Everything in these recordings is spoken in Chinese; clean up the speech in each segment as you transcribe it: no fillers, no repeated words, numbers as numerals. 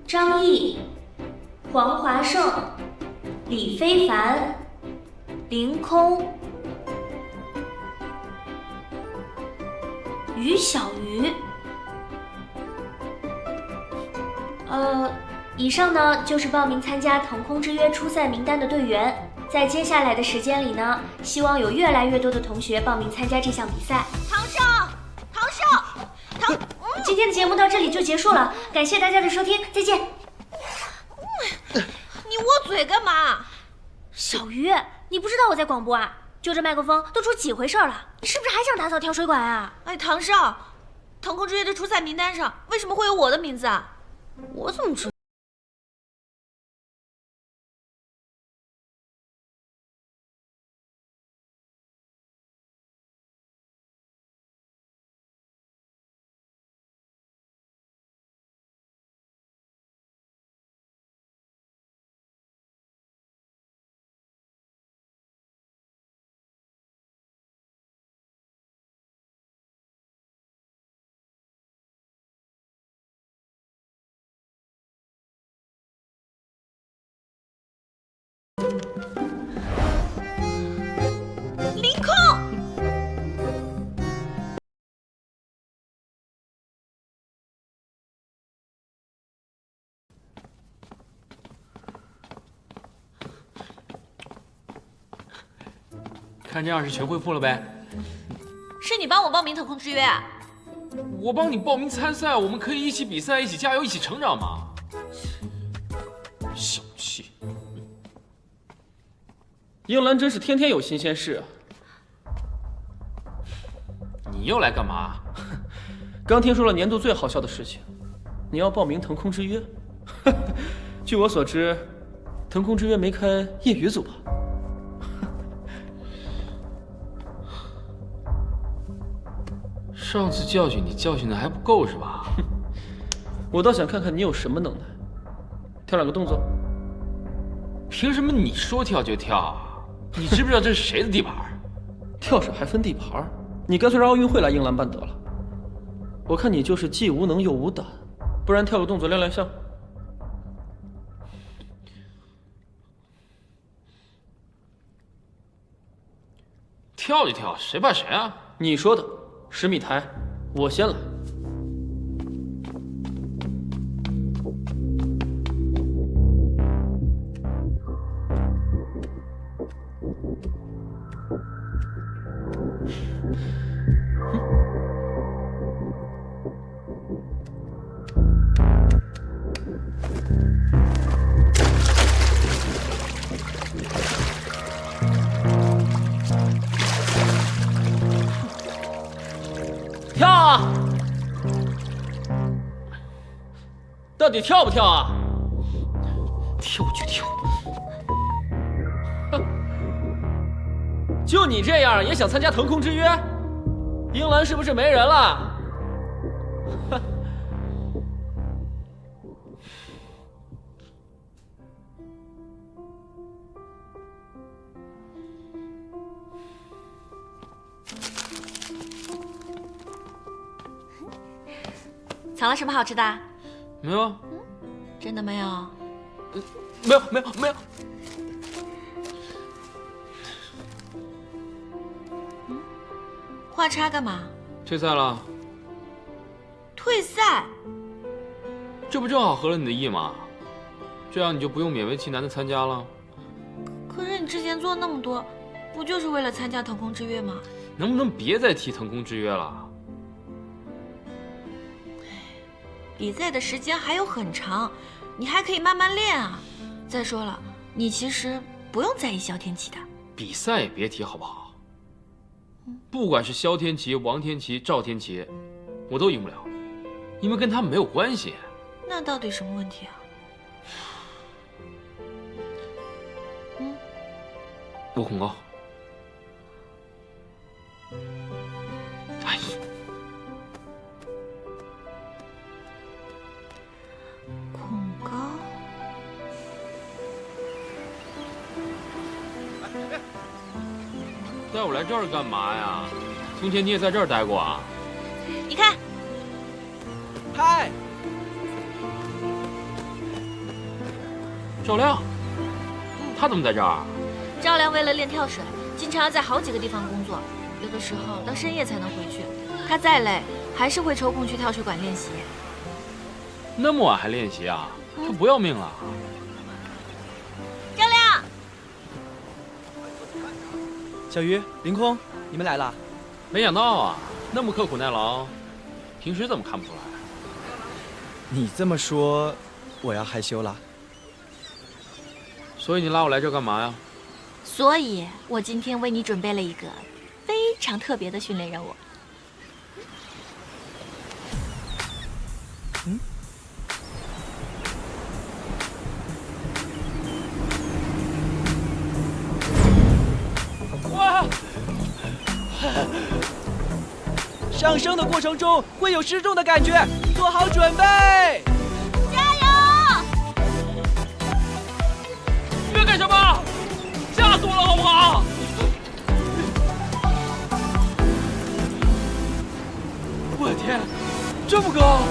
张毅、黄华胜、李非凡、凌空、于小鱼。以上呢就是报名参加腾空之约初赛名单的队员。在接下来的时间里呢，希望有越来越多的同学报名参加这项比赛。唐少，今天的节目到这里就结束了，感谢大家的收听，再见。你握嘴干嘛？小鱼，你不知道我在广播啊？就这麦克风都出几回事了，你是不是还想打扫跳水管啊？哎，唐少，腾空之约的初赛名单上为什么会有我的名字啊？我怎么知道？凌空。看这样是全恢复了呗？是你帮我报名腾空之约啊？我帮你报名参赛，我们可以一起比赛，一起加油，一起成长嘛。小气。英兰真是天天有新鲜事啊！你又来干嘛？刚听说了年度最好笑的事情，你要报名腾空之约。据我所知，腾空之约没开业余组吧？上次教训你教训的还不够是吧？我倒想看看你有什么能耐，跳两个动作。凭什么你说跳就跳啊？你知不知道这是谁的地盘？跳水还分地盘？你干脆让奥运会来英兰办得了。我看你就是既无能又无胆，不然跳个动作亮亮相。跳就跳，谁怕谁啊？你说的，10米台，我先来。跳啊！到底跳不跳啊？跳就跳。就你这样也想参加腾空之约？英兰是不是没人了？藏了什么好吃的？没有。真的没有？没有没有没有。画叉干嘛？退赛了。退赛？这不正好合了你的意吗？这样你就不用勉为其难的参加了。可是你之前做那么多，不就是为了参加腾空之约吗？能不能别再提腾空之约了？比赛的时间还有很长，你还可以慢慢练啊。再说了，你其实不用在意萧天琪的。比赛也别提好不好？不管是萧天琪、王天琪、赵天琪，我都赢不了，因为跟他们没有关系。那到底什么问题啊？我恐高。哎呀，恐高？带我来这儿干嘛呀？从前你也在这儿待过啊？你看，嗨，赵亮，他怎么在这儿？赵亮为了练跳水，经常要在好几个地方工作，有的时候到深夜才能回去。他再累，还是会抽空去跳水馆练习。那么晚还练习啊？他不要命了？赵亮，小鱼、凌空，你们来了。没想到啊，那么刻苦耐劳，平时怎么看不出来？你这么说，我要害羞了。所以你拉我来这干嘛呀？所以我今天为你准备了一个非常特别的训练任务。哇！上升的过程中会有失重的感觉，做好准备。你们干什么？吓死我了，好不好？我的天，这么高！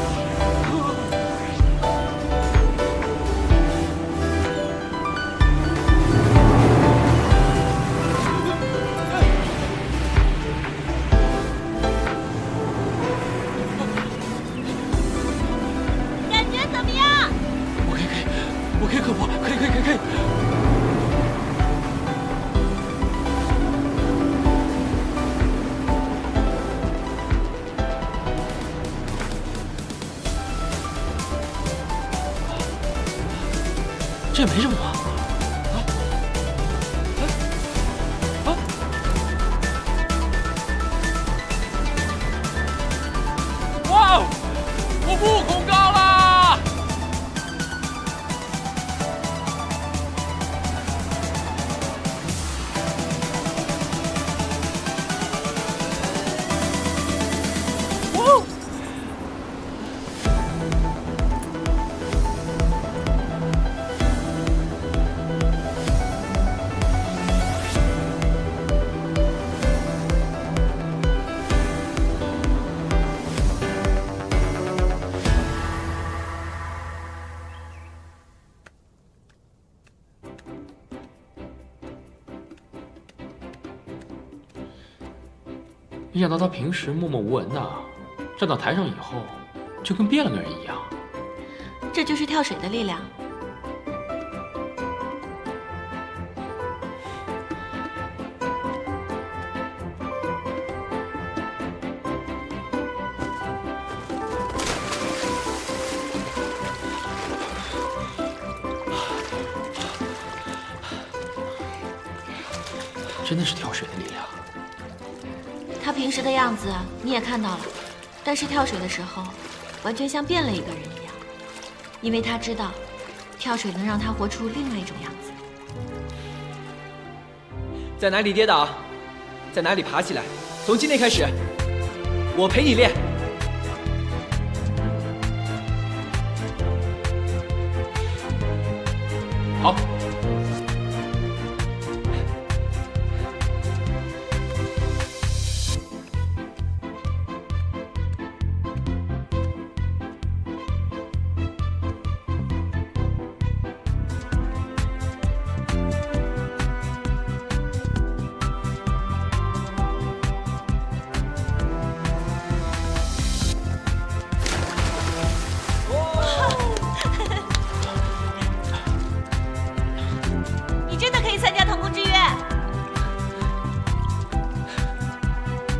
感觉怎么样？我可以克服，可以。这也没什么吧？哇！我不恐高啦！哇！没想到他平时默默无闻的，站到台上以后，就跟变了个人一样。这就是跳水的力量。真的是跳水的力量。他平时的样子你也看到了，但是跳水的时候，完全像变了一个人一样，因为他知道，跳水能让他活出另外一种样子。在哪里跌倒，在哪里爬起来。从今天开始，我陪你练。好。你真的可以参加腾空之约。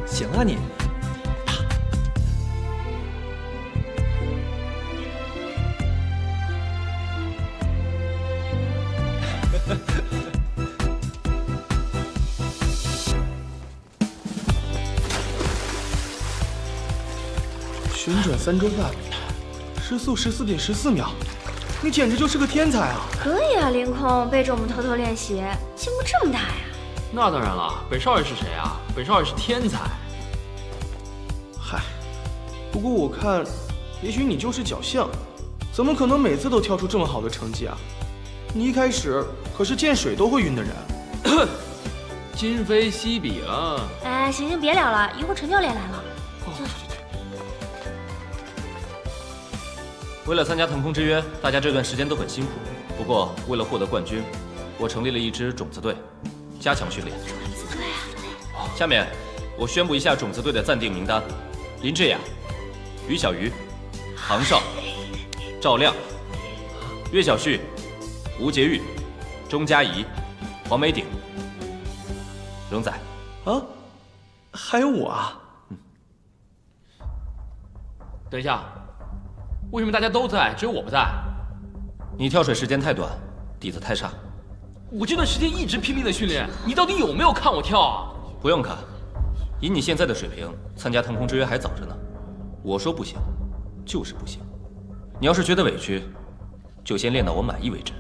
行啊你。旋转3周半，时速14.14秒，你简直就是个天才啊！可以啊，凌空，背着我们偷偷练习，进步这么大呀！那当然了，本少爷是谁啊？本少爷是天才。嗨，不过我看，也许你就是侥幸，怎么可能每次都跳出这么好的成绩啊？你一开始可是见水都会晕的人。今非昔比了。哎，行，别聊了，一会儿陈教练来了。哦，对。为了参加腾空之约，大家这段时间都很辛苦。不过，为了获得冠军，我成立了一支种子队，加强训练。种子队啊！下面，我宣布一下种子队的暂定名单：林志雅、于小鱼、唐少、赵亮、岳小旭、吴洁玉、钟嘉怡、黄梅鼎、荣仔。啊，还有我啊！等一下，为什么大家都在，只有我不在？你跳水时间太短，底子太差。我这段时间一直拼命的训练，你到底有没有看我跳啊？不用看，以你现在的水平，参加腾空之约还早着呢。我说不行，就是不行。你要是觉得委屈，就先练到我满意为止。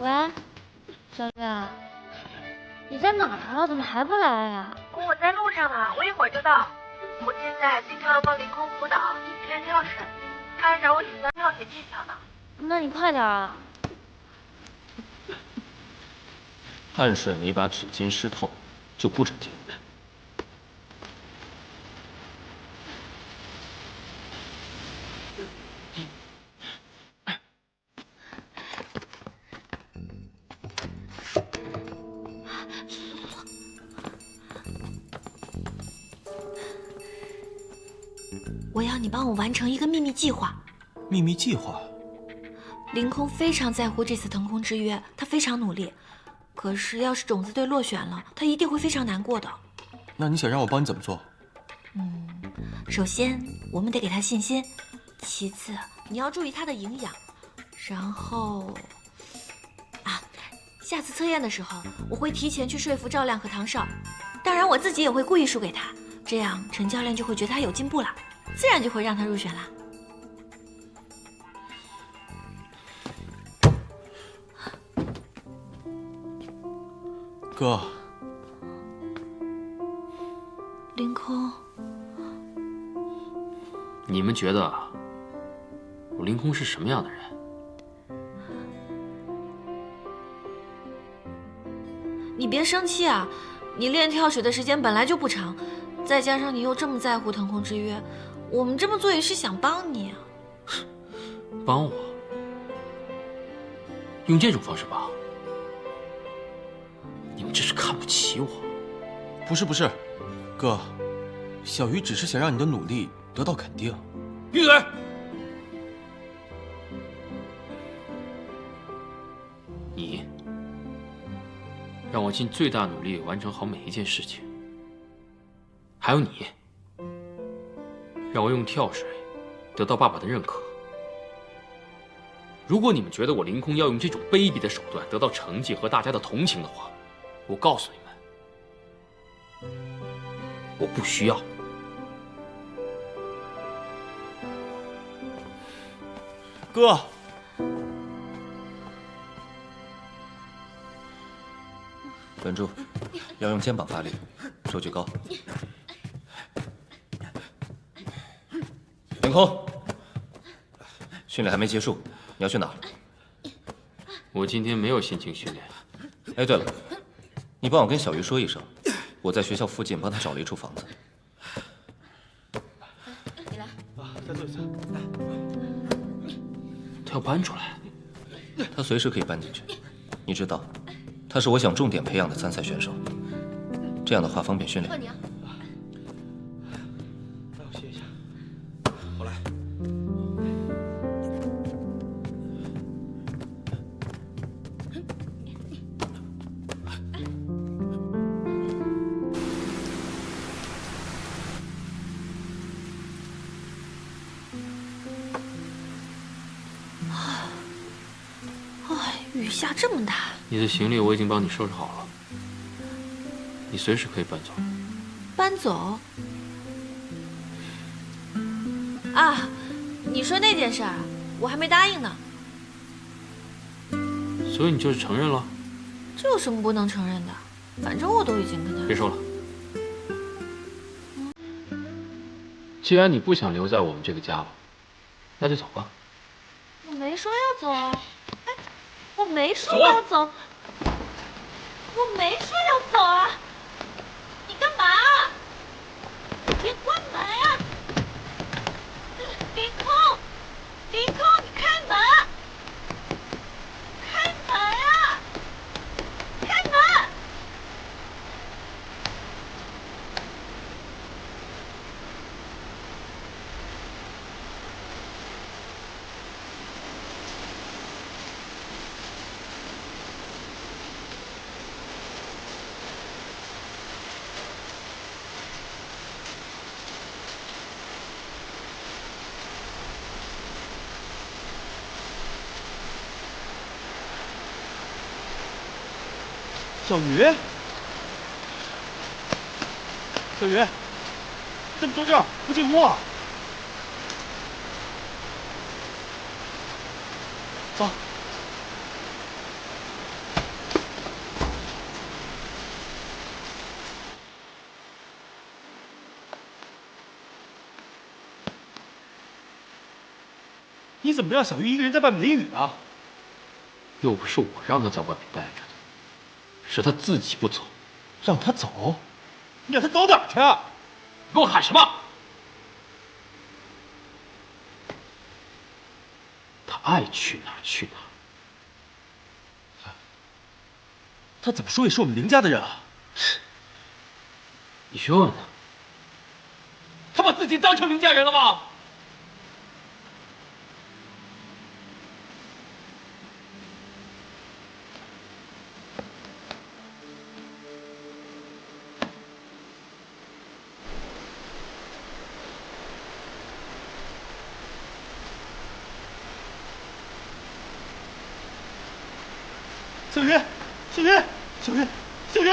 喂，小月，你在哪儿啊？怎么还不来呀？我在路上呢，我一会儿就到。我现在今天要报凌空舞蹈、一圈跳水，他还找我请教跳水技巧呢。那你快点啊！汗水没把纸巾湿透，就不准进。我要你帮我完成一个秘密计划。秘密计划？凌空非常在乎这次腾空之约，他非常努力。可是要是种子队落选了，他一定会非常难过的。那你想让我帮你怎么做？首先我们得给他信心，其次你要注意他的营养，然后下次测验的时候，我会提前去说服赵亮和唐少，当然我自己也会故意输给他，这样陈教练就会觉得他有进步了，自然就会让他入选了。哥，凌空，你们觉得我凌空是什么样的人？你别生气啊！你练跳水的时间本来就不长，再加上你又这么在乎腾空之约，我们这么做也是想帮你啊。帮我？用这种方式帮？你们这是看不起我？不是，哥，小鱼只是想让你的努力得到肯定。闭嘴！你让我尽最大努力完成好每一件事情，还有你让我用跳水得到爸爸的认可。如果你们觉得我凌空要用这种卑鄙的手段得到成绩和大家的同情的话，我告诉你们，我不需要。哥，稳住，要用肩膀发力，手举高。凌空，训练还没结束，你要去哪儿？我今天没有心情训练。哎，对了，你帮我跟小鱼说一声，我在学校附近帮他找了一处房子。你来，再坐一下。他要搬出来？他随时可以搬进去。你知道，他是我想重点培养的参赛选手。这样的话方便训练。换你啊！让我歇一下。我来。雨下这么大，你的行李我已经帮你收拾好了，你随时可以搬走。搬走？啊，你说那件事儿，我还没答应呢。所以你就是承认了？这有什么不能承认的？反正我都已经跟他……别说了。既然你不想留在我们这个家了，那就走吧。我没没说要走啊！哎，我没说要走，我没说要走啊！你干嘛啊？别关门啊！凌空，凌空，你开门！开门啊！开门！小鱼，小鱼，怎么坐这儿不进屋啊？走。你怎么让小鱼一个人在外面淋雨啊？又不是我让他在外面待着的，是他自己不走。让他走？你让他走哪儿去啊？你跟我喊什么？他爱去哪儿去哪儿。他怎么说也是我们林家的人啊！你去问问他，他把自己当成林家人了吗？小鱼，小鱼，小鱼，小鱼！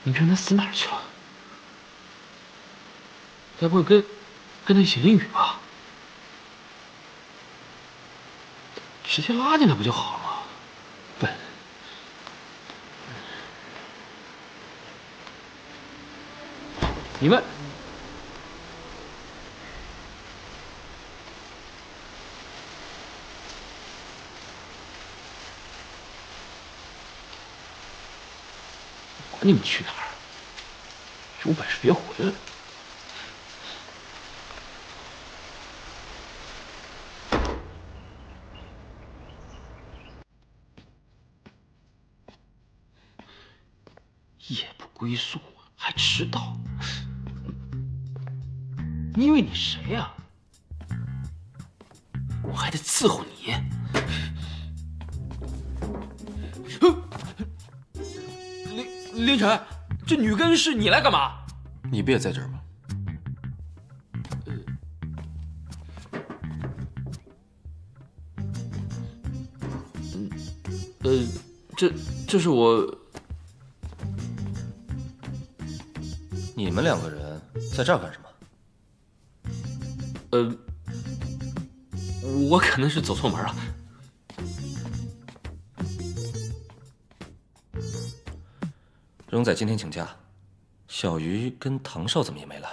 你让他死哪儿去了？该不会跟他一起淋雨吧？直接拉进来不就好了吗？笨！你们管你们去哪儿，有本事别回来！夜不归宿，还迟到，你以为你谁呀？我还得伺候你。凌晨，这女更是你来干嘛？你不也在这儿吗？这是我。你们两个人在这儿干什么？我可能是走错门了。荣仔今天请假，小鱼跟唐少怎么也没来？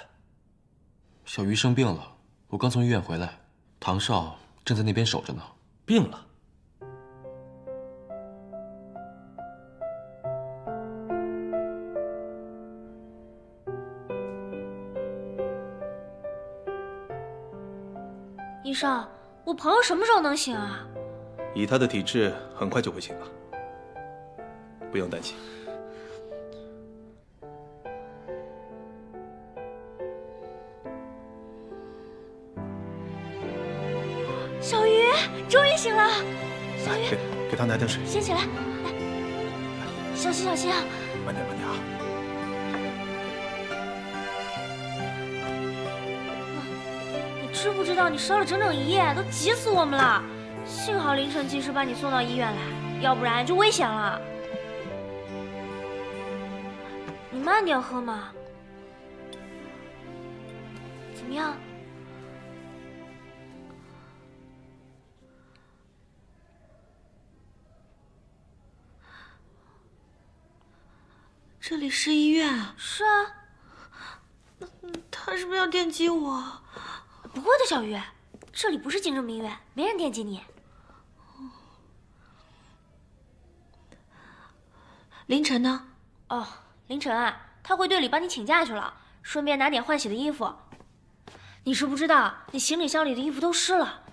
小鱼生病了，我刚从医院回来，唐少正在那边守着呢。病了？医生，我朋友什么时候能醒啊？以他的体质，很快就会醒了，不用担心。小鱼终于醒了，小鱼，给他拿点水。先起来，来，小心小心啊！慢点慢点啊！你知不知道你烧了整整1夜，都急死我们了。幸好凌晨及时把你送到医院来，要不然就危险了。慢点喝嘛。怎么样？这里是医院啊。是啊。他是不是要电击我？不会的，小鱼，这里不是精神病院，没人电击你。凌晨呢？哦，凌晨啊，他回队里帮你请假去了，顺便拿点换洗的衣服。你是不知道，你行李箱里的衣服都湿了。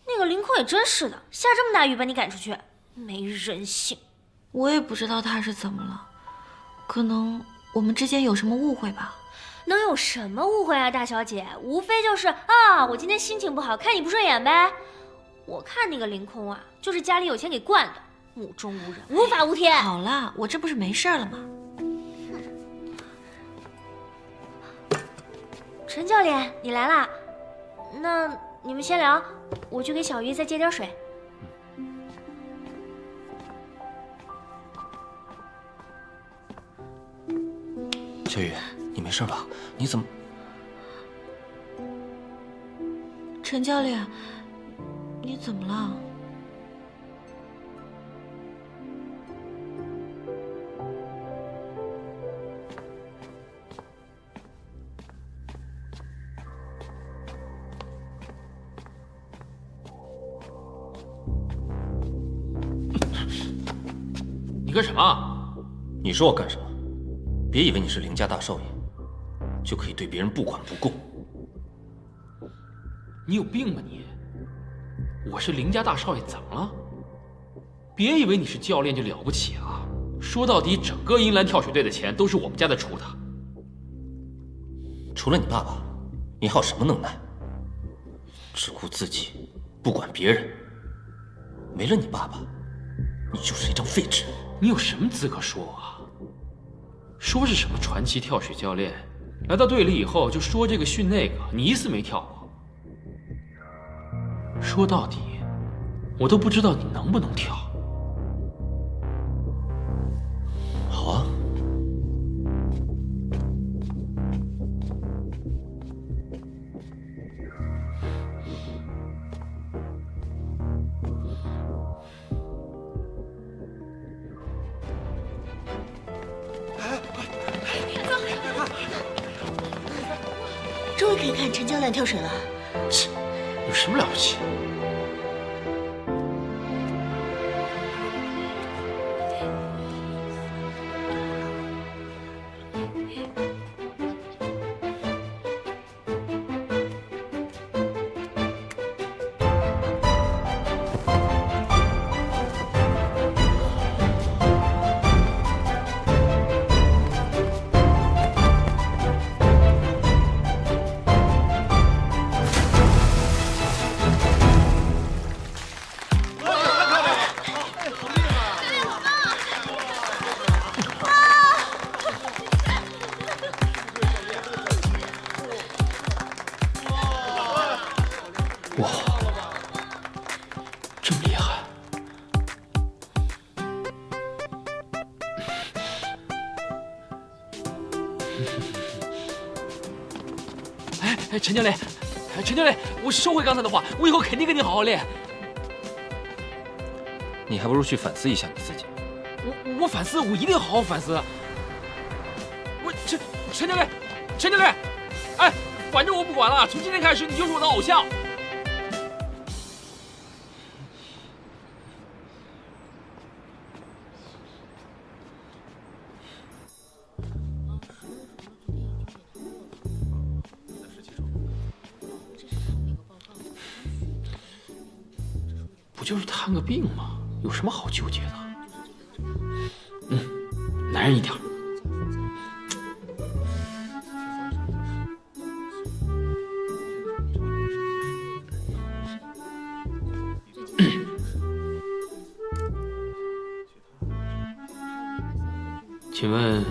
那个凌空也真是的，下这么大雨把你赶出去，没人性。我也不知道他是怎么了，可能我们之间有什么误会吧。能有什么误会啊，大小姐？无非就是啊，我今天心情不好，看你不顺眼呗。我看那个凌空啊，就是家里有钱给惯的，目中无人，无法无天。好了，我这不是没事了吗？陈教练，你来啦？那你们先聊，我去给小鱼再接点水。小雨，你没事吧？你怎么？陈教练，你怎么了？你干什么？你说我干什么？别以为你是凌家大少爷，就可以对别人不管不顾。你有病吧你？我是凌家大少爷，怎么了？别以为你是教练就了不起了。说到底，整个英兰跳水队的钱都是我们家的出的。除了你爸爸，你还有什么能耐？只顾自己，不管别人。没了你爸爸，你就是一张废纸。你有什么资格说我啊？说是什么传奇跳水教练，来到队里以后就说这个训那个，你一次没跳过。说到底，我都不知道你能不能跳。好啊。终于可以看陈教练跳水了。切，有什么了不起？哇，这么厉害！哎，陈教练，陈教练，我收回刚才的话，我以后肯定跟你好好练。你还不如去反思一下你自己。我反思，我一定好好反思。我陈教练，陈教练，哎，反正我不管了，从今天开始你就是我的偶像。不就是探个病吗？有什么好纠结的？男人一点。请问，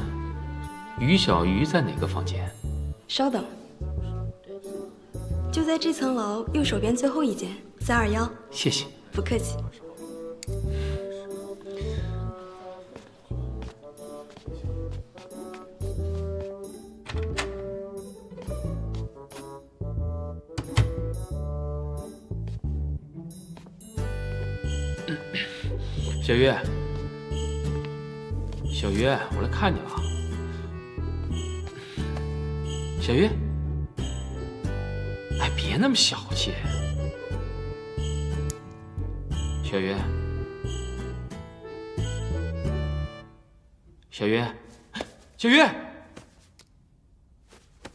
于小鱼在哪个房间？稍等，就在这层楼右手边最后一间，321。谢谢。不客气。小鱼，小鱼，我来看你了。小鱼，哎，别那么小气。小鱼，小鱼，小鱼，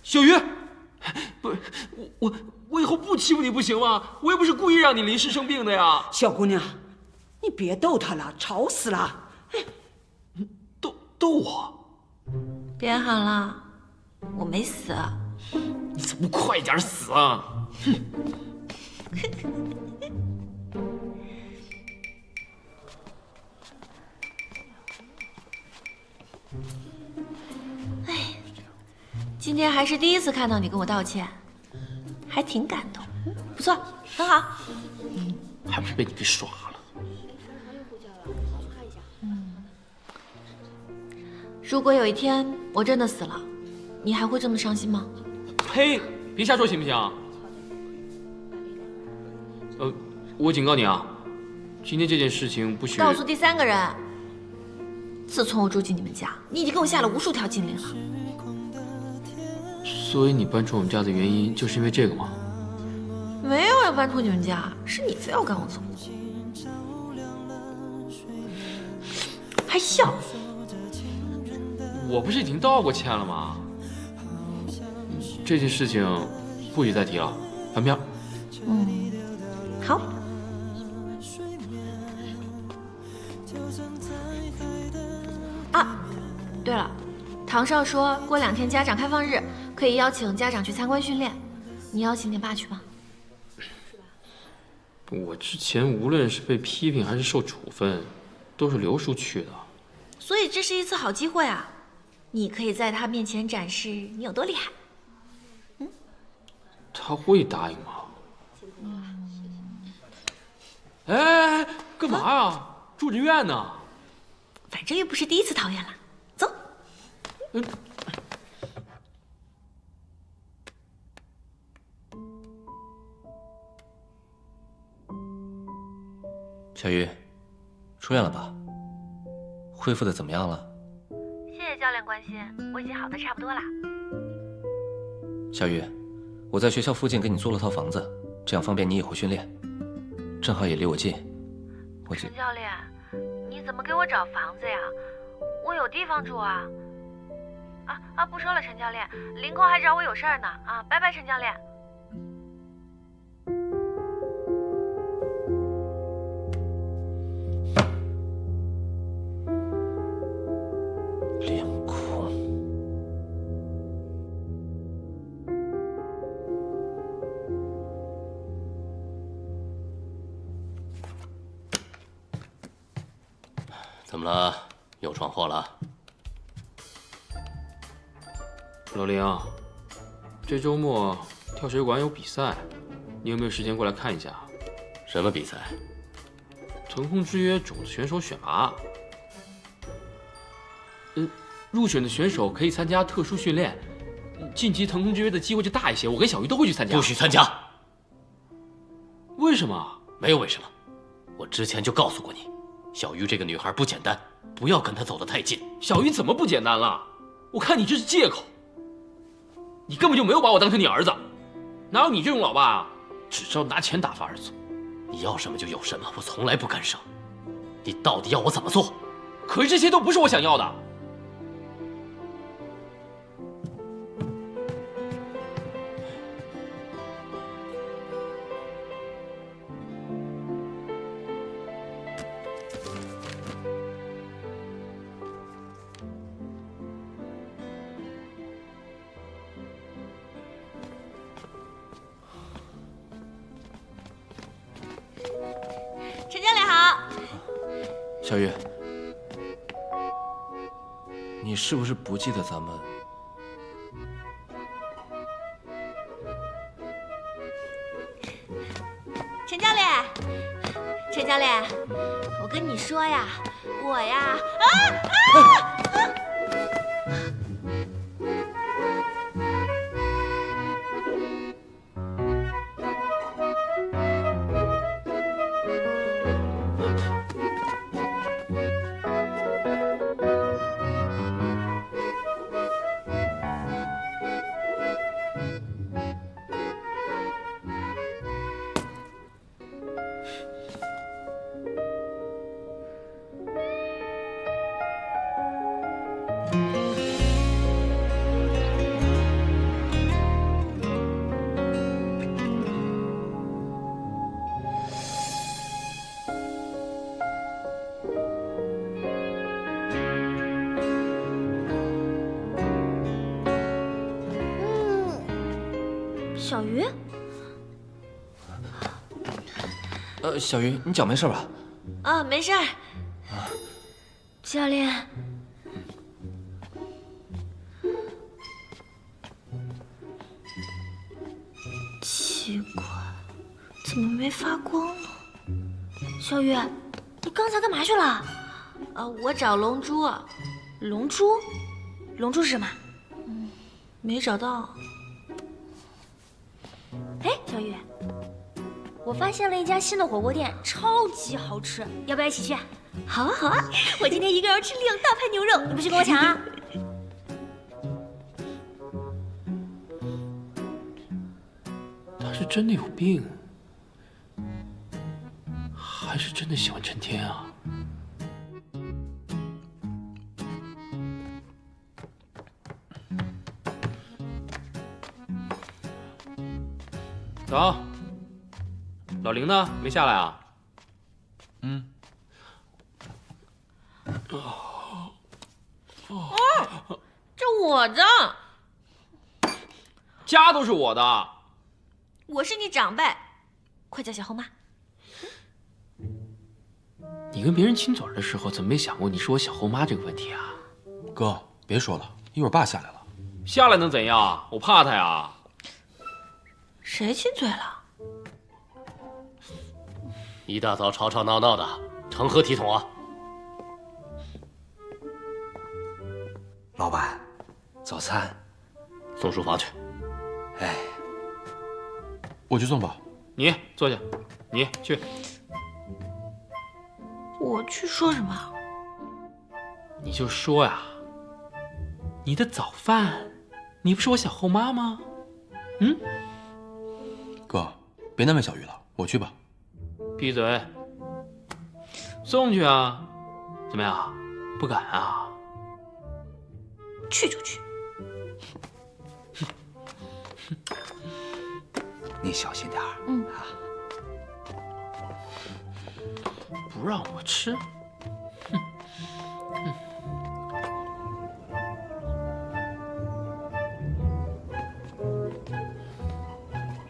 小鱼，不是我以后不欺负你不行吗？我又不是故意让你临时生病的呀。小姑娘，你别逗他了，吵死了。逗我？别喊了，我没死。你怎么不快点死啊？哼！哎，今天还是第一次看到你跟我道歉，还挺感动。不错，很好。还不是被你给耍了。如果有一天我真的死了，你还会这么伤心吗？呸！别瞎说行不行？我警告你啊，今天这件事情不许告诉第三个人。自从我住进你们家，你已经给我下了无数条禁令了。所以你搬出我们家的原因就是因为这个吗？没有要搬出你们家，是你非要赶我走，还笑。我不是已经道过歉了吗？这件事情不许再提了，翻篇。好。啊，对了，唐少说过2天家长开放日，可以邀请家长去参观训练，你邀请你爸去吗？我之前无论是被批评还是受处分，都是刘叔去的。所以这是一次好机会啊，你可以在他面前展示你有多厉害。他会答应吗？哎，干嘛呀？住人院呢。反正又不是第一次逃院了，走。小鱼，出院了吧？恢复的怎么样了？谢谢教练关心，我已经好的差不多了。小鱼，我在学校附近给你租了套房子，这样方便你以后训练，正好也离我近。陈教练，你怎么给我找房子呀？我有地方住啊！不说了，陈教练，凌空还找我有事儿呢啊！拜拜，陈教练。凌空，怎么了？又闯祸了？老林，这周末跳水馆有比赛，你有没有时间过来看一下？什么比赛？腾空之约种子选手选拔。入选的选手可以参加特殊训练，晋级腾空之约的机会就大一些。我跟小鱼都会去参加。不许参加！为什么？没有为什么，我之前就告诉过你，小鱼这个女孩不简单，不要跟她走得太近。小鱼怎么不简单了？我看你这是借口。你根本就没有把我当成你儿子，哪有你这种老爸啊？只知道拿钱打发儿子。你要什么就有什么，我从来不干涉。你到底要我怎么做？可是这些都不是我想要的。陈教练好。小雨，你是不是不记得咱们？陈教练，陈教练，我跟你说呀，我呀，小鱼，小鱼，你脚没事吧？啊，没事儿。教练，奇怪，怎么没发光呢？小鱼，你刚才干嘛去了？我找龙珠。龙珠？龙珠是什么？没找到。哎，小雨，我发现了一家新的火锅店，超级好吃，要不要一起去？好啊，好啊！我今天一个人要吃2大盘牛肉，你不去跟我抢啊？他是真的有病，还是真的喜欢陈天啊？早，老林呢？没下来啊？这我的，家都是我的。我是你长辈，快叫小后妈。你跟别人亲嘴的时候，怎么没想过你是我小后妈这个问题啊？哥，别说了，一会儿爸下来了。下来能怎样？我怕他呀。谁亲嘴了？一大早吵吵闹闹的，成何体统啊！老板，早餐送书房去。哎，我去送吧。你坐下，你去。我去说什么？你就说呀，你的早饭，你不是我小后妈吗？哥，别难为小鱼了，我去吧。闭嘴！送去啊？怎么样？不敢啊？去就去。你小心点儿。不让我吃？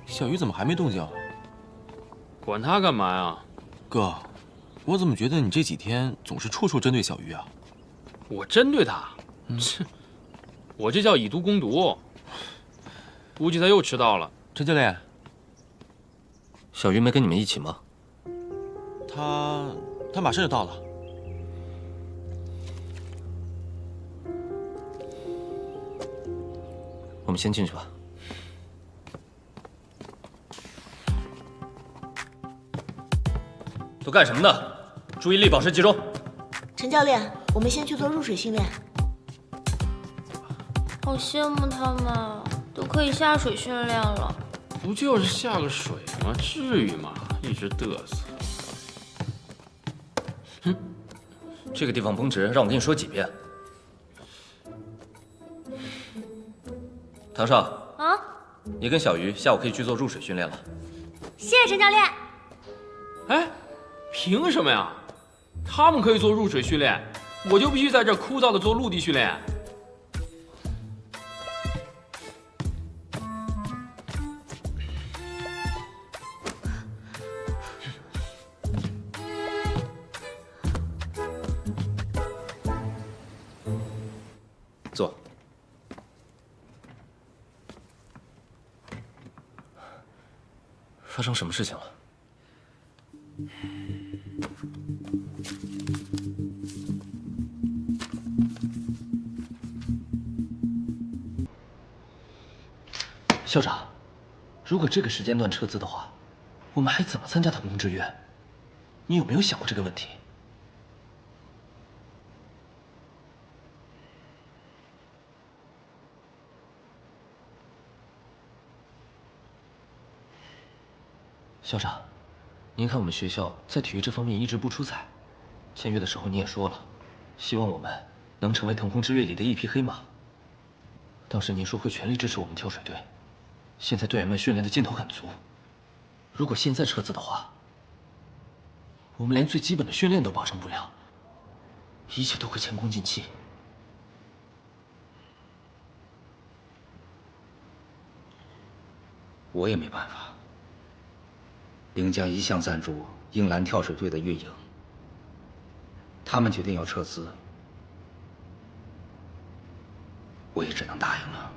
小鱼怎么还没动静？管他干嘛呀？哥，我怎么觉得你这几天总是处处针对小鱼啊？我针对他？我这叫以毒攻毒。估计他又迟到了。陈教练，小鱼没跟你们一起吗？他马上就到了。我们先进去吧。都干什么呢？注意力保持集中。陈教练，我们先去做入水训练。好羡慕他们，都可以下水训练了。不就是下个水吗？至于吗？一直嘚瑟。这个地方绷直，让我跟你说几遍。唐少啊，你跟小鱼下午可以去做入水训练了。谢谢陈教练。哎，凭什么呀？他们可以做入水训练，我就必须在这枯燥的做陆地训练。坐。发生什么事情了？校长，如果这个时间段撤资的话，我们还怎么参加腾空之约？你有没有想过这个问题？校长，您看我们学校在体育这方面一直不出彩，签约的时候你也说了，希望我们能成为腾空之约里的一匹黑马。当时您说会全力支持我们跳水队，现在队员们训练的劲头很足，如果现在撤资的话，我们连最基本的训练都保证不了，一切都会前功尽弃。我也没办法。临江一向赞助英兰跳水队的运营，他们决定要撤资，我也只能答应了。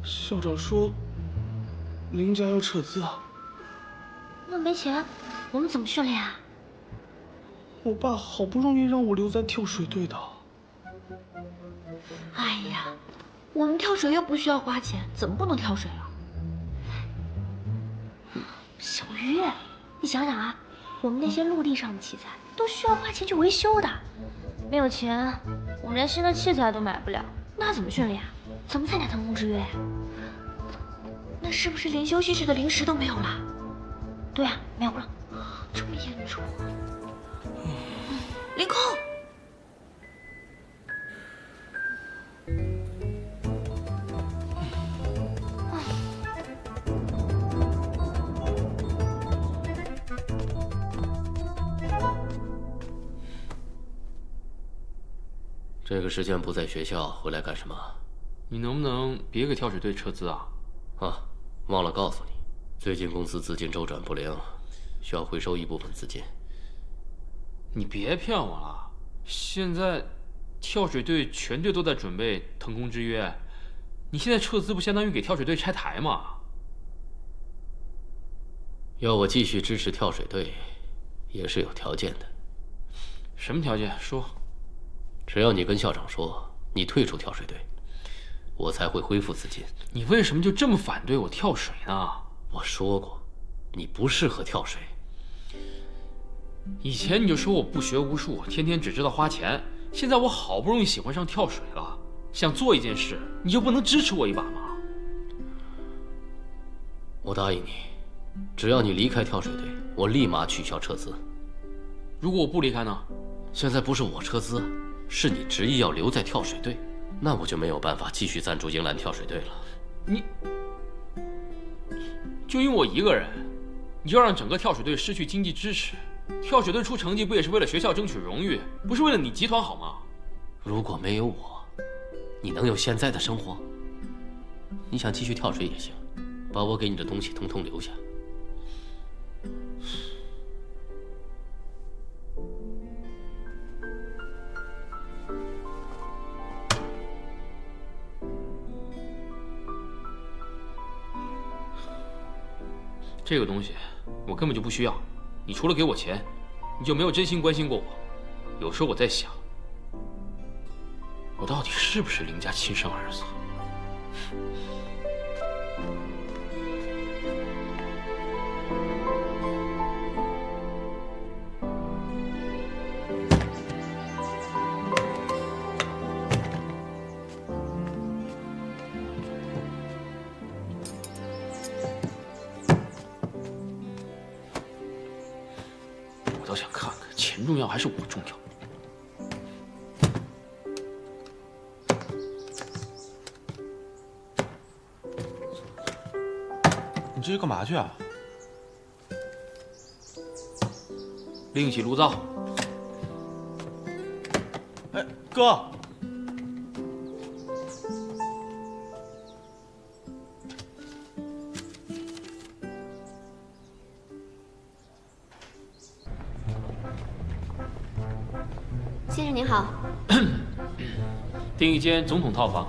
校长说，林家要撤资啊。那没钱，我们怎么训练啊？我爸好不容易让我留在跳水队的。哎呀，我们跳水又不需要花钱，怎么不能跳水啊？小鱼，你想想啊，我们那些陆地上的器材都需要花钱去维修的，没有钱，我们连新的器材都买不了，那怎么训练啊？怎么参加腾空之约呀？那是不是连休息室的零食都没有了？对啊，没有了，这么严重。凌空，这个时间不在学校，回来干什么？你能不能别给跳水队撤资啊？啊，忘了告诉你，最近公司资金周转不灵，需要回收一部分资金。你别骗我了，现在跳水队全队都在准备腾空之约，你现在撤资不相当于给跳水队拆台吗？要我继续支持跳水队，也是有条件的。什么条件？说。只要你跟校长说你退出跳水队，我才会恢复资金。你为什么就这么反对我跳水呢？我说过，你不适合跳水。以前你就说我不学无术，天天只知道花钱。现在我好不容易喜欢上跳水了，想做一件事，你就不能支持我一把吗？我答应你，只要你离开跳水队，我立马取消撤资。如果我不离开呢？现在不是我撤资，是你执意要留在跳水队，那我就没有办法继续赞助英兰跳水队了。你就因为我一个人，你就让整个跳水队失去经济支持？跳水队出成绩不也是为了学校争取荣誉，不是为了你集团好吗？如果没有我，你能有现在的生活？你想继续跳水也行，把我给你的东西统统留下。这个东西我根本就不需要，你除了给我钱，你就没有真心关心过我。有时候我在想，我到底是不是林家亲生儿子？我倒想看看，钱重要还是我重要？你这是干嘛去啊？另起炉灶。哎，哥。先生您好，订一间总统套房，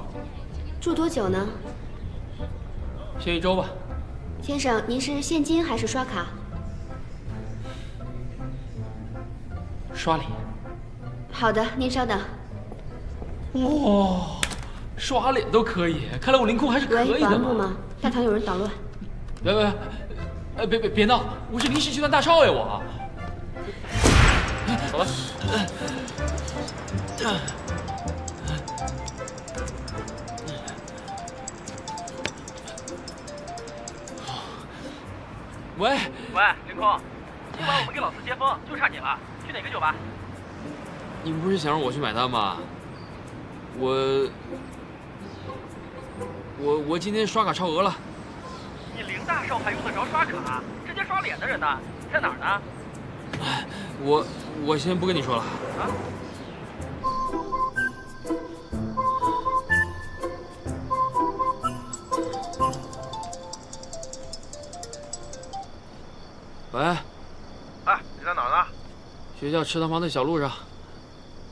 住多久呢？先1周吧。先生，您是现金还是刷卡？刷脸。好的，您稍等。哇，刷脸都可以，看来我凌空还是可以的嘛。喂，保安部吗？大堂有人捣乱。别闹，我是临时集团大少爷，我。走了。喂，凌空，今晚我们跟老四接风，就差你了。去哪个酒吧？你们不是想让我去买单吗？我今天刷卡超额了。你林大少还用得着刷卡？直接刷脸的人呢？在哪儿呢？我先不跟你说了。啊？喂。哎，你在哪儿呢？学校池塘旁的小路上。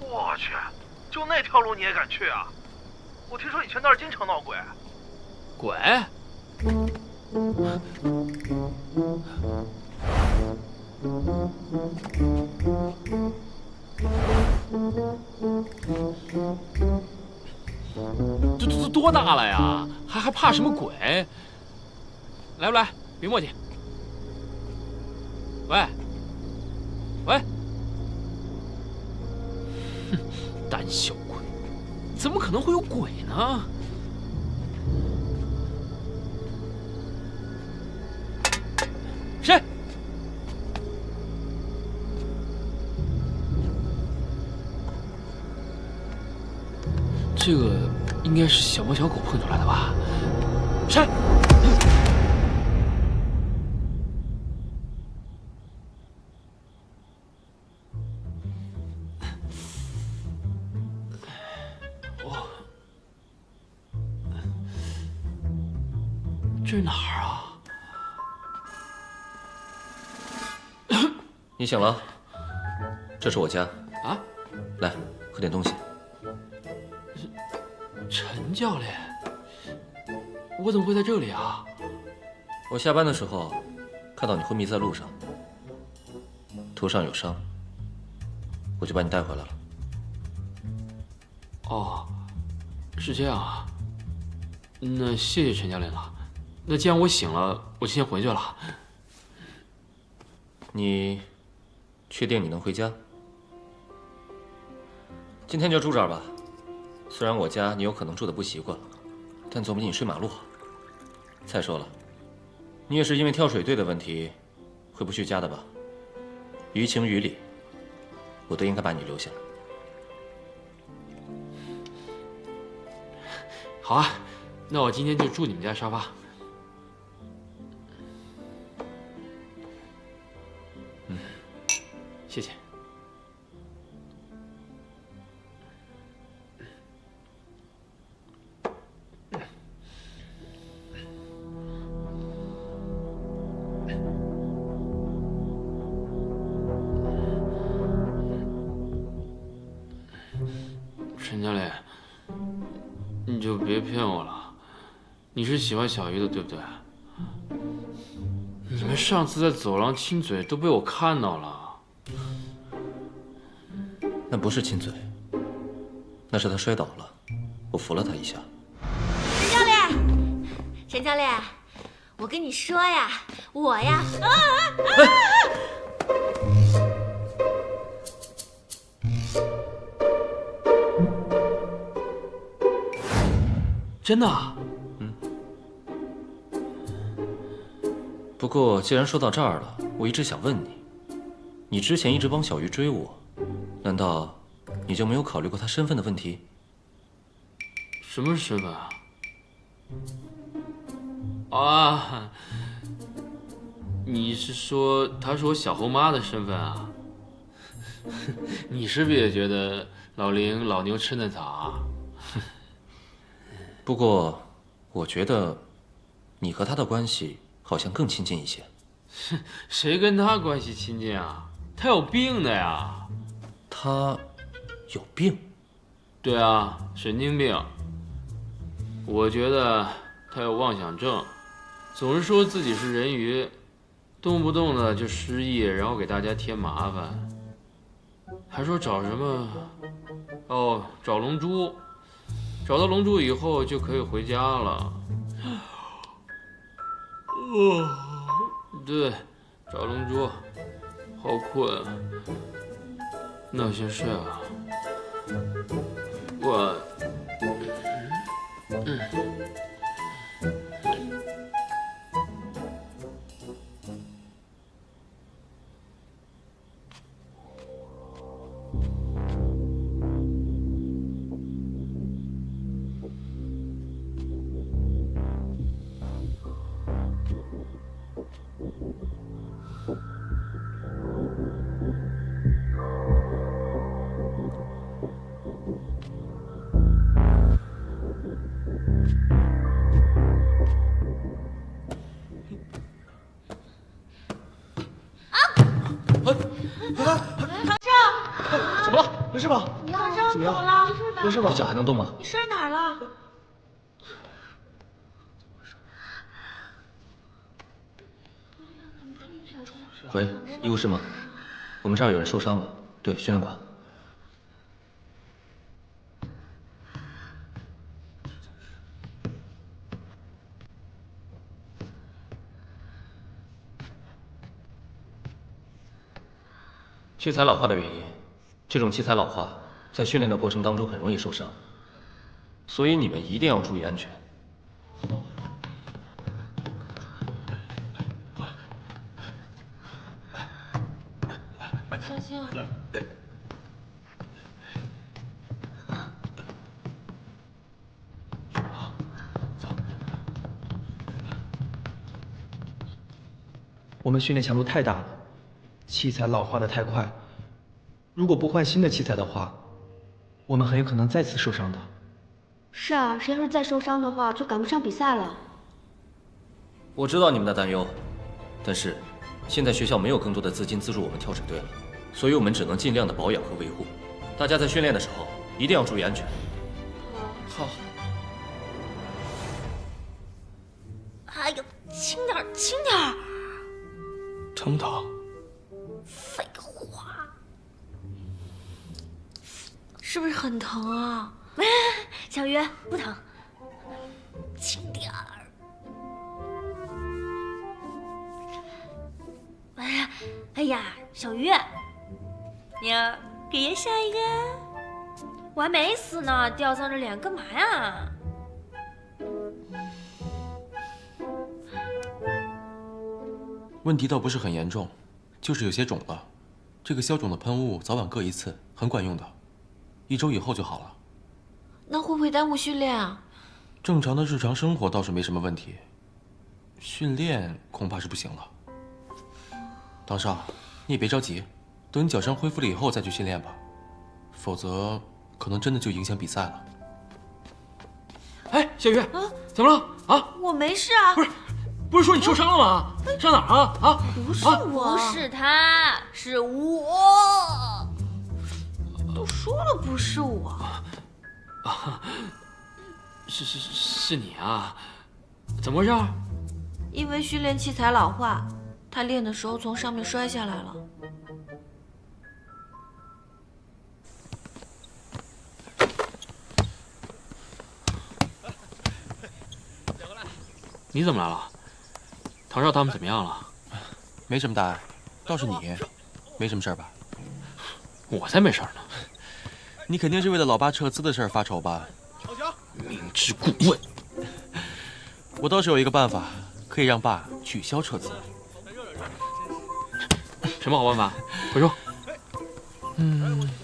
我去，就那条路你也敢去啊？我听说以前那儿经常闹鬼。鬼？这多大了呀？还怕什么鬼？来不来？别墨迹。喂，喂，哼，胆小鬼，怎么可能会有鬼呢？谁？这个应该是小猫小狗碰出来的吧？谁？这是哪儿啊？你醒了，这是我家。啊？来，喝点东西。陈教练，我怎么会在这里啊？我下班的时候看到你昏迷在路上，头上有伤，我就把你带回来了。哦，是这样啊。那谢谢陈教练了。那既然我醒了，我就先回去了。你确定你能回家？今天就住这儿吧。虽然我家你有可能住的不习惯，但总比你睡马路好。再说了，你也是因为跳水队的问题回不去家的吧？于情于理，我都应该把你留下。好啊，那我今天就住你们家沙发。谢谢。陈教练，你就别骗我了，你是喜欢小鱼的，对不对？你们上次在走廊亲嘴都被我看到了。那不是亲嘴，那是他摔倒了，我扶了他一下。陈教练，陈教练，我跟你说呀，我呀，真的啊？不过既然说到这儿了，我一直想问你，你之前一直帮小鱼追我，难道你就没有考虑过他身份的问题？什么身份啊？啊，你是说她是我小后妈的身份啊？你是不是也觉得老林老牛吃嫩草啊？不过，我觉得你和他的关系好像更亲近一些。谁跟他关系亲近啊？他有病的呀！他有病？对啊，神经病。我觉得他有妄想症，总是说自己是人鱼，动不动的就失忆，然后给大家添麻烦。还说找什么？哦，找龙珠。找到龙珠以后就可以回家了。对，找龙珠，好困。那我先睡了。我，没事吧？怎么样？没事吧？你脚还能动吗？你摔哪儿了？喂，医务室吗？我们这儿有人受伤了，对，训练馆。器材老化的原因，这种器材老化在训练的过程当中很容易受伤，所以你们一定要注意安全。小心啊！我们训练强度太大了，器材老化的太快，如果不换新的器材的话，我们很有可能再次受伤的。是啊，谁要是再受伤的话，就赶不上比赛了。我知道你们的担忧，但是现在学校没有更多的资金资助我们跳水队了，所以我们只能尽量的保养和维护。大家在训练的时候一定要注意安全。好。哎呦，轻点儿，轻点儿！疼不疼？废话，是不是很疼啊？小鱼不疼，轻点儿。哎呀，小鱼，你给爷下一个。我还没死呢，吊丧着脸干嘛呀？问题倒不是很严重，就是有些肿了。这个消肿的喷雾早晚各一次，很管用的，1周以后就好了。那会不会耽误训练啊？正常的日常生活倒是没什么问题，训练恐怕是不行了。唐少，你也别着急，等你脚伤恢复了以后再去训练吧，否则可能真的就影响比赛了。哎，小鱼，怎么了啊？我没事啊。不是说你受伤了吗？伤哪儿啊？啊？不是我，不是他，是我。都说了不是我。啊，是你啊？怎么回事？因为训练器材老化，他练的时候从上面摔下来了。你怎么来了？唐少他们怎么样了？没什么大碍，倒是你，没什么事儿吧？我才没事呢。你肯定是为了老爸撤资的事儿发愁吧？明知故问。我倒是有一个办法，可以让爸取消撤资。什么好办法？快说。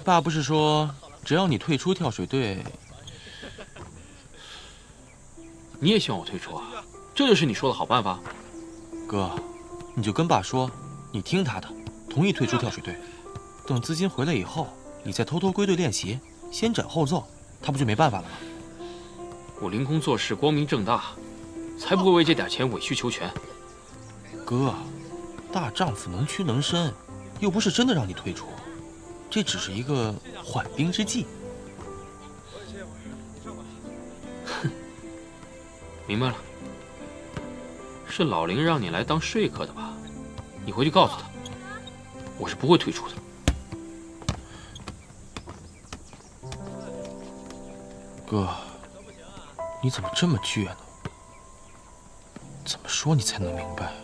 爸不是说只要你退出跳水队，你也希望我退出啊？这就是你说的好办法？哥，你就跟爸说，你听他的，同意退出跳水队。等资金回来以后，你再偷偷归队练习，先斩后奏，他不就没办法了吗？我凌空做事光明正大，才不会为这点钱委曲求全。哥，大丈夫能屈能伸，又不是真的让你退出，这只是一个缓兵之计。哼，明白了。是老林让你来当说客的吧？你回去告诉他，我是不会退出的。哥，你怎么这么倔呢？怎么说你才能明白？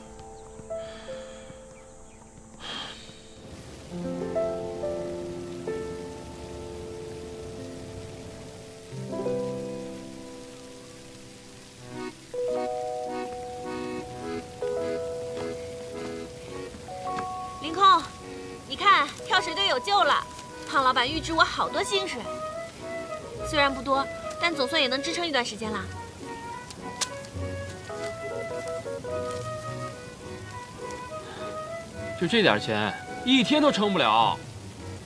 凌空，你看跳水队有救了，胖老板预支我好多薪水，虽然不多，但总算也能支撑一段时间啦。就这点钱，一天都撑不了。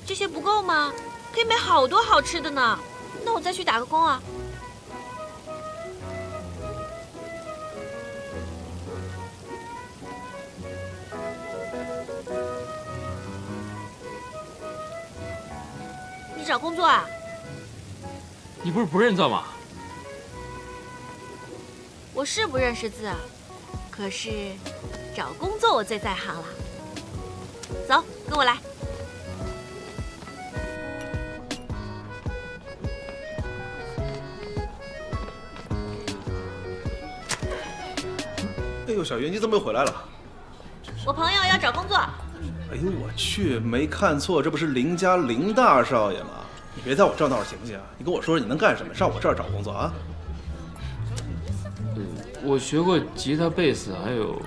这些不够吗？可以买好多好吃的呢。那我再去打个工啊。你找找工作啊？你不是不认字吗？我是不认识字，可是找工作我最在行了。走，跟我来。哎呦，小云，你怎么又回来了？我朋友要找工作。哎呦我去，没看错，这不是林家林大少爷吗？你别在我这儿闹行不行？你跟我说说你能干什么，上我这儿找工作啊？我学过吉他、贝斯，还有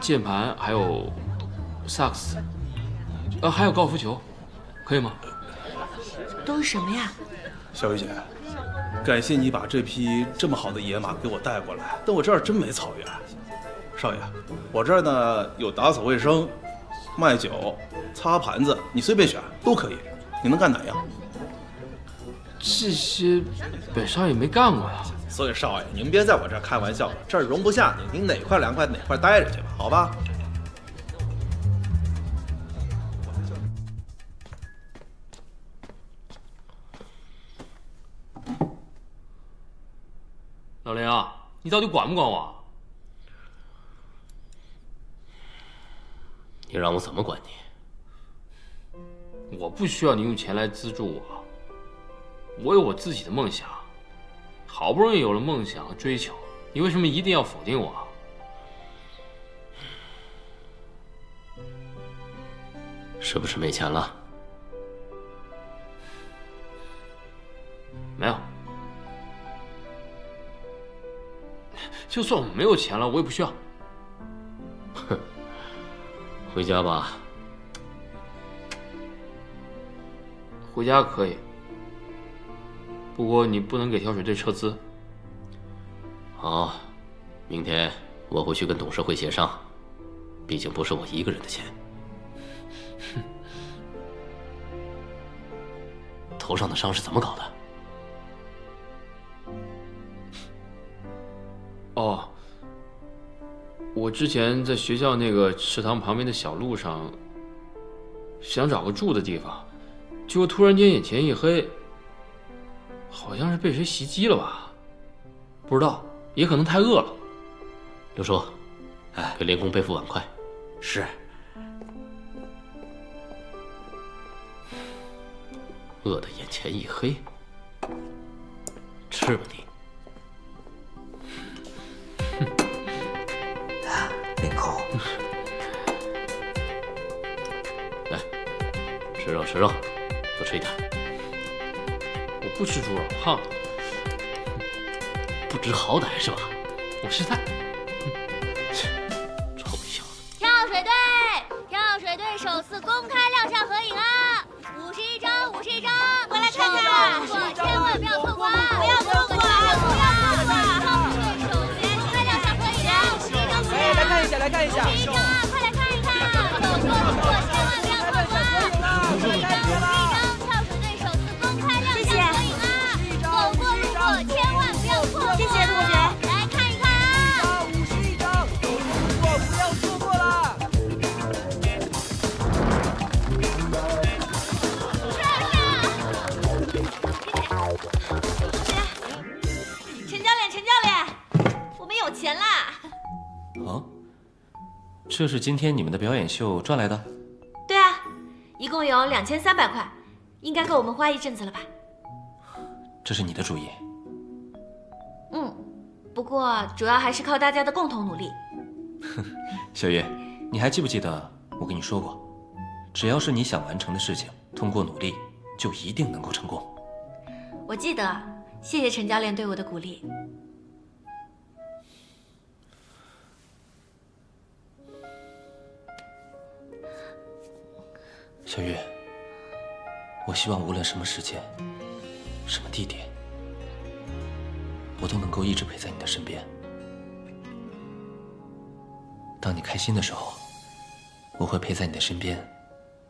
键盘，还有萨克斯，还有高尔夫球，可以吗？都是什么呀？小雨姐，感谢你把这匹这么好的野马给我带过来，但我这儿真没草原。少爷，我这儿呢有打扫卫生、卖酒、擦盘子，你随便选都可以。你能干哪样？这些本少爷没干过呀。所以少爷，您别在我这儿开玩笑了，这儿容不下你，您哪块凉快哪块待着去吧，好吧？老林啊，你到底管不管我？你让我怎么管你？我不需要你用钱来资助我，我有我自己的梦想，好不容易有了梦想和追求，你为什么一定要否定我？是不是没钱了？没有。就算我没有钱了，我也不需要。哼，回家吧。回家可以，不过你不能给跳水队撤资。好，明天我会去跟董事会协商，毕竟不是我一个人的钱。头上的伤是怎么搞的？哦，我之前在学校那个池塘旁边的小路上，想找个住的地方，结果突然间眼前一黑，好像是被谁袭击了吧？不知道，也可能太饿了。刘叔，给连工背负碗筷。是。饿得眼前一黑，吃吧你。领口。来，吃肉吃肉，多吃一点。我不吃猪肉，胖。不知好歹是吧？我是在。臭小子！跳水队，跳水队首次公开亮相合影啊！51张，51张，快来看看！千万不要错过，不要错过，不要错过！首先公开亮相合影，51张，哎，来看一下，来看一下！51张啊，快来看一看！错过，千万不要错过！51张，跳水队首次公开亮相合影啊！走过路过，千万不要错过！谢谢同学，来看一看啊！51张，走过路过，不要错过了！陈教练，我们有钱啦！啊，这是今天你们的表演秀赚来的？对啊，一共有2300块，应该够我们花一阵子了吧？这是你的主意。不过主要还是靠大家的共同努力。小月，你还记不记得我跟你说过，只要是你想完成的事情，通过努力就一定能够成功。我记得，谢谢陈教练对我的鼓励。小月，我希望无论什么时间、什么地点，我都能够一直陪在你的身边。当你开心的时候，我会陪在你的身边，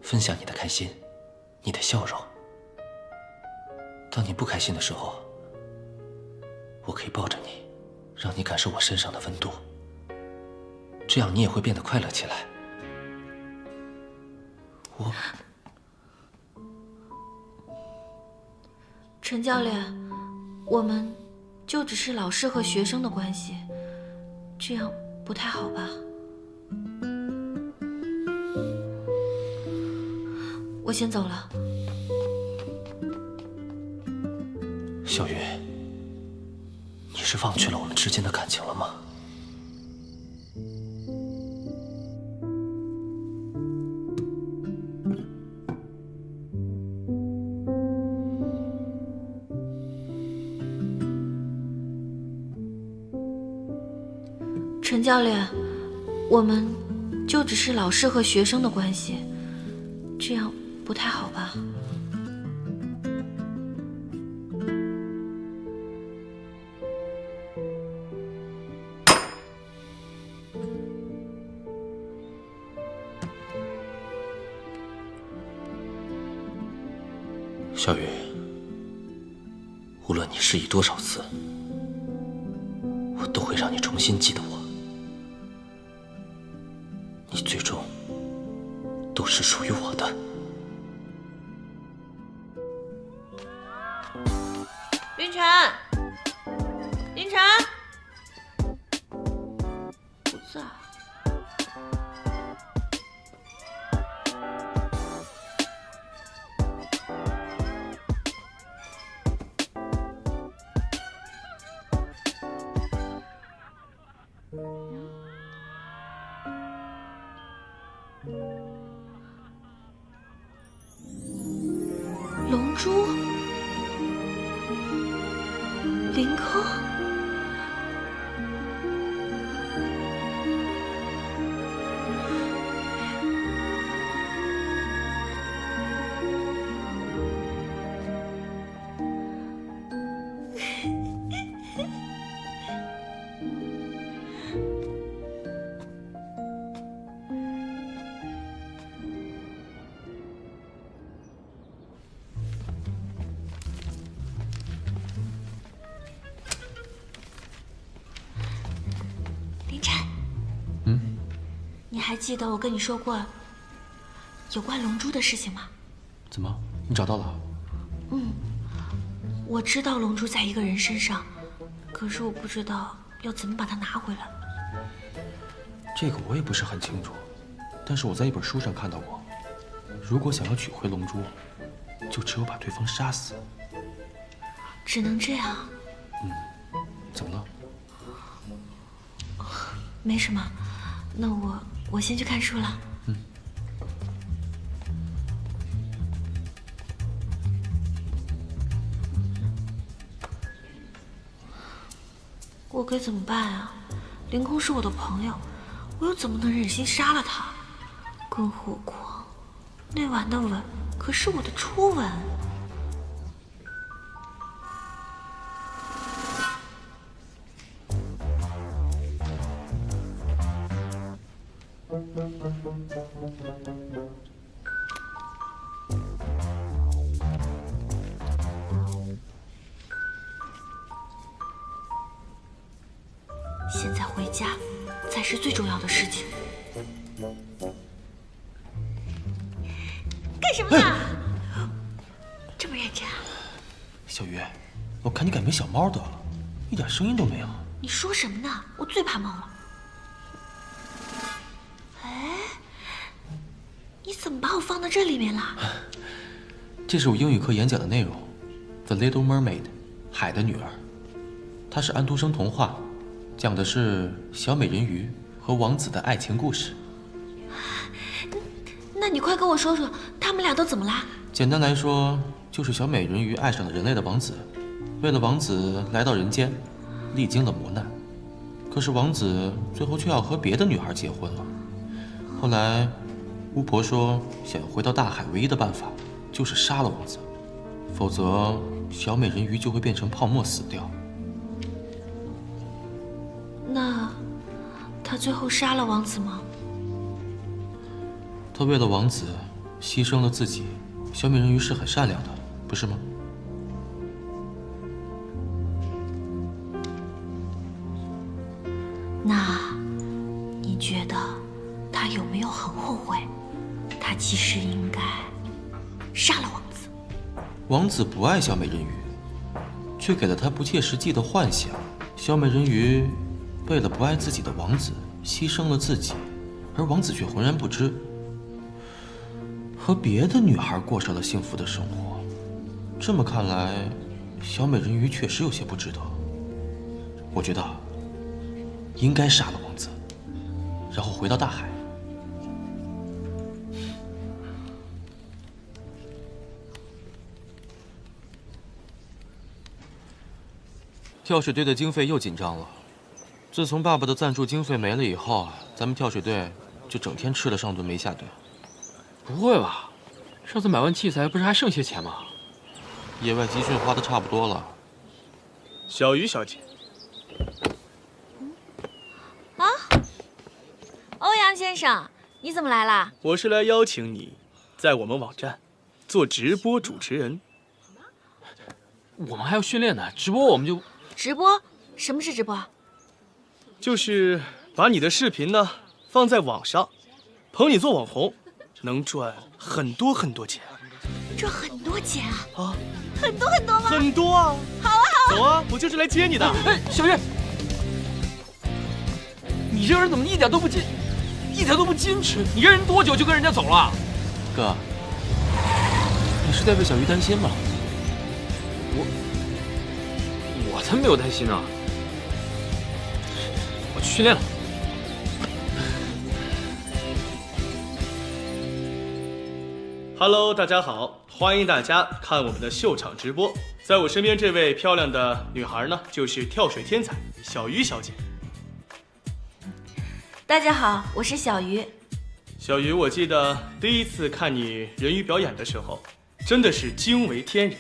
分享你的开心，你的笑容。当你不开心的时候，我可以抱着你，让你感受我身上的温度，这样你也会变得快乐起来。陈教练，我们就只是老师和学生的关系，这样不太好吧？我先走了。小鱼，你是忘却了我们之间的感情了吗？陈教练，我们就只是老师和学生的关系，这样不太好吧？小雨，无论你失忆多少次，我都会让你重新记得我。你最终都是属于我的。凌晨，凌晨，不在。龙珠，凌空，凌晨，你还记得我跟你说过有关龙珠的事情吗？怎么，你找到了？我知道龙珠在一个人身上，可是我不知道要怎么把它拿回来。这个我也不是很清楚，但是我在一本书上看到过，如果想要取回龙珠，就只有把对方杀死。只能这样？怎么了？没什么，那我先去看书了。我该怎么办啊？凌空是我的朋友，我又怎么能忍心杀了他？更何况，那晚的吻可是我的初吻。现在回家才是最重要的事情。干什么呢？这么认真啊？小鱼，我看你改名小猫得了，一点声音都没有。你说什么呢？我最怕猫了。哎，你怎么把我放到这里面了？这是我英语课演讲的内容，《The Little Mermaid》，海的女儿。它是安徒生童话，讲的是小美人鱼和王子的爱情故事。那你快跟我说说，他们俩都怎么啦？简单来说，就是小美人鱼爱上了人类的王子，为了王子来到人间，历经了磨难。可是王子最后却要和别的女孩结婚了。后来，巫婆说，想要回到大海，唯一的办法就是杀了王子，否则小美人鱼就会变成泡沫死掉。那他最后杀了王子吗？他为了王子牺牲了自己。小美人鱼是很善良的，不是吗？那你觉得他有没有很后悔？他其实应该杀了王子。王子不爱小美人鱼，却给了他不切实际的幻想。小美人鱼为了不爱自己的王子，牺牲了自己，而王子却浑然不知，和别的女孩过上了幸福的生活。这么看来，小美人鱼确实有些不值得。我觉得应该杀了王子，然后回到大海。跳水队的经费又紧张了。自从爸爸的赞助经费没了以后，咱们跳水队就整天吃了上顿没下顿。不会吧？上次买完器材不是还剩些钱吗？野外集训花的差不多了。小鱼小姐。啊，欧阳先生，你怎么来啦？我是来邀请你，在我们网站做直播主持人。我们还要训练呢，直播我们就。直播？什么是直播？就是把你的视频呢放在网上，捧你做网红，能赚很多很多钱。赚很多钱啊？啊，很多很多吗？很多啊！好啊好啊！走啊，我就是来接你的。哎，小鱼，你这个人怎么一点都不矜持？你跟人多久就跟人家走了？哥，你是在为小鱼担心吗？我才没有担心呢。我去训练了。Hello， 大家好，欢迎大家看我们的秀场直播。在我身边这位漂亮的女孩呢，就是跳水天才小鱼小姐。大家好，我是小鱼。小鱼，我记得第一次看你人鱼表演的时候，真的是惊为天人，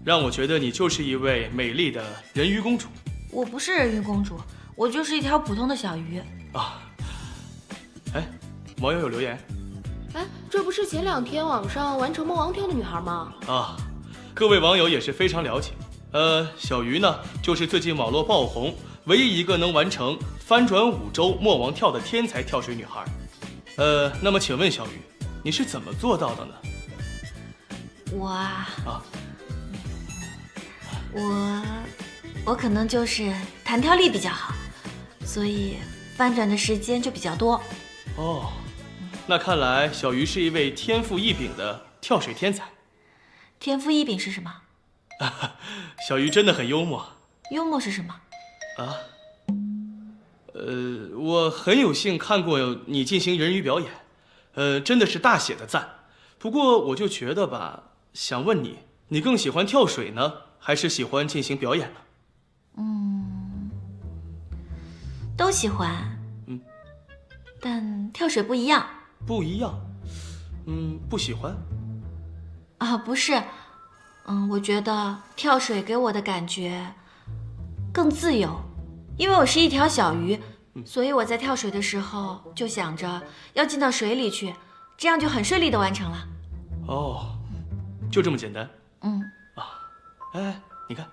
让我觉得你就是一位美丽的人鱼公主。我不是人鱼公主，我就是一条普通的小鱼。啊，哎，网友有留言。哎，这不是前2天网上完成梦王跳的女孩吗？啊，各位网友也是非常了解。小鱼呢，就是最近网络爆红，唯一一个能完成翻转5周魔王跳的天才跳水女孩。那么请问小鱼，你是怎么做到的呢？我我可能就是弹跳力比较好，所以翻转的时间就比较多。哦，那看来小鱼是一位天赋异禀的跳水天才。天赋异禀是什么？小鱼真的很幽默。幽默是什么？啊？我很有幸看过你进行人鱼表演，真的是大写的赞。不过我就觉得吧，想问你，你更喜欢跳水呢，还是喜欢进行表演呢？都喜欢。但跳水不一样。不一样？不喜欢？啊，不是。我觉得跳水给我的感觉更自由，因为我是一条小鱼，所以我在跳水的时候就想着要进到水里去，这样就很顺利的完成了。哦，就这么简单？哎，你看，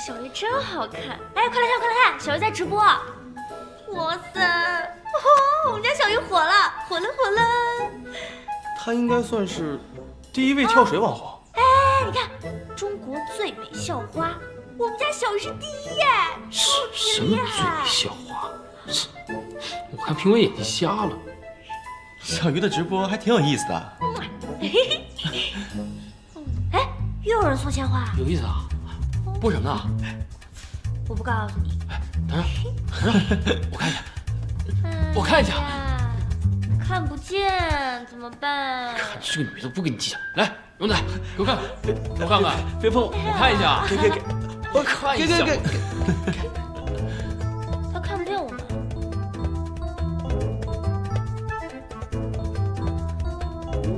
小鱼真好看！哎，快来看，快来看，小鱼在直播！哇塞，我们家小鱼火了，火了！她应该算是第1位跳水网红。哎，你看，中国最美校花，我们家小鱼是第1耶！什么最美校花？我看评委眼睛瞎了。小鱼的直播还挺有意思的。哎，又有人送鲜花，有意思啊！播什么呢？我不告诉你。等着，我看一下，我看一下。看不见怎么办？看这个女的不跟你计较。来，勇仔，给我看看，我看看，别碰我，我看一下。给，我看一下。他看不见我们。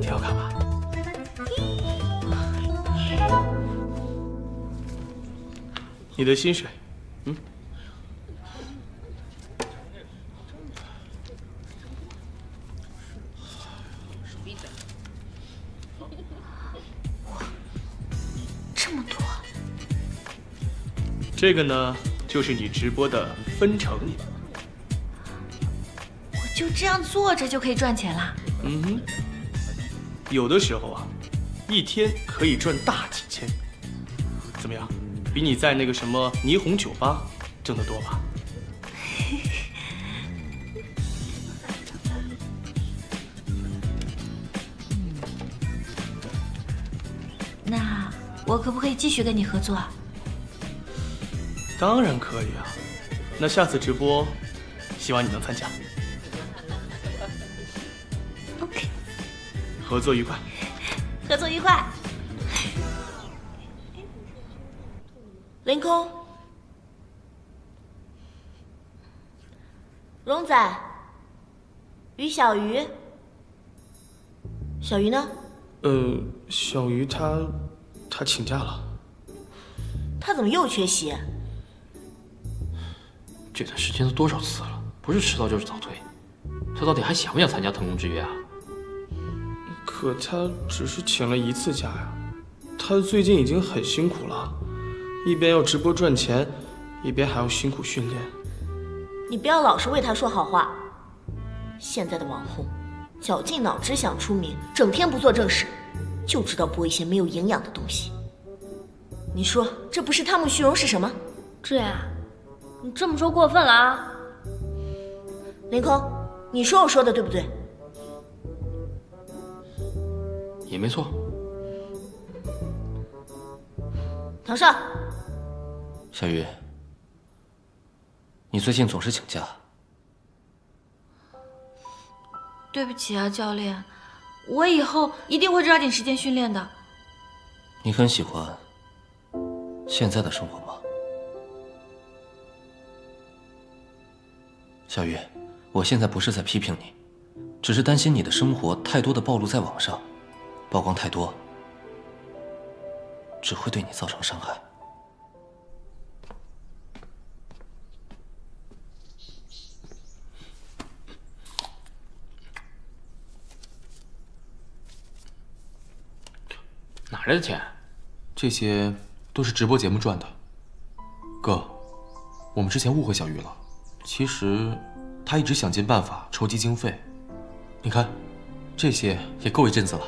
挺好看吧？你的薪水，这么多。这个呢，就是你直播的分成。我就这样坐着就可以赚钱啦？有的时候啊，一天可以赚大几千。怎么样，比你在那个什么霓虹酒吧挣得多吧？那我可不可以继续跟你合作啊？当然可以啊。那下次直播，希望你能参加。OK， 合作愉快。合作愉快。凌空，荣仔，于小鱼，小鱼呢？小鱼她请假了。他怎么又缺席？这段时间都多少次了，不是迟到就是早退，他到底还想不想参加腾空之约啊？可他只是请了1次假呀，他最近已经很辛苦了，一边要直播赚钱，一边还要辛苦训练。你不要老是为他说好话。现在的网红，绞尽脑汁想出名，整天不做正事，就知道播一些没有营养的东西。你说这不是贪慕虚荣是什么？志远，你这么说过分了啊！凌空，你说我说的对不对？也没错。唐少，小鱼，你最近总是请假。对不起啊，教练，我以后一定会抓紧时间训练的。你很喜欢现在的生活吗？小鱼，我现在不是在批评你，只是担心你的生活太多的暴露在网上，曝光太多，只会对你造成伤害。哪来的钱？这些都是直播节目赚的。哥，我们之前误会小鱼了，其实他一直想尽办法筹集经费。你看，这些也够一阵子了。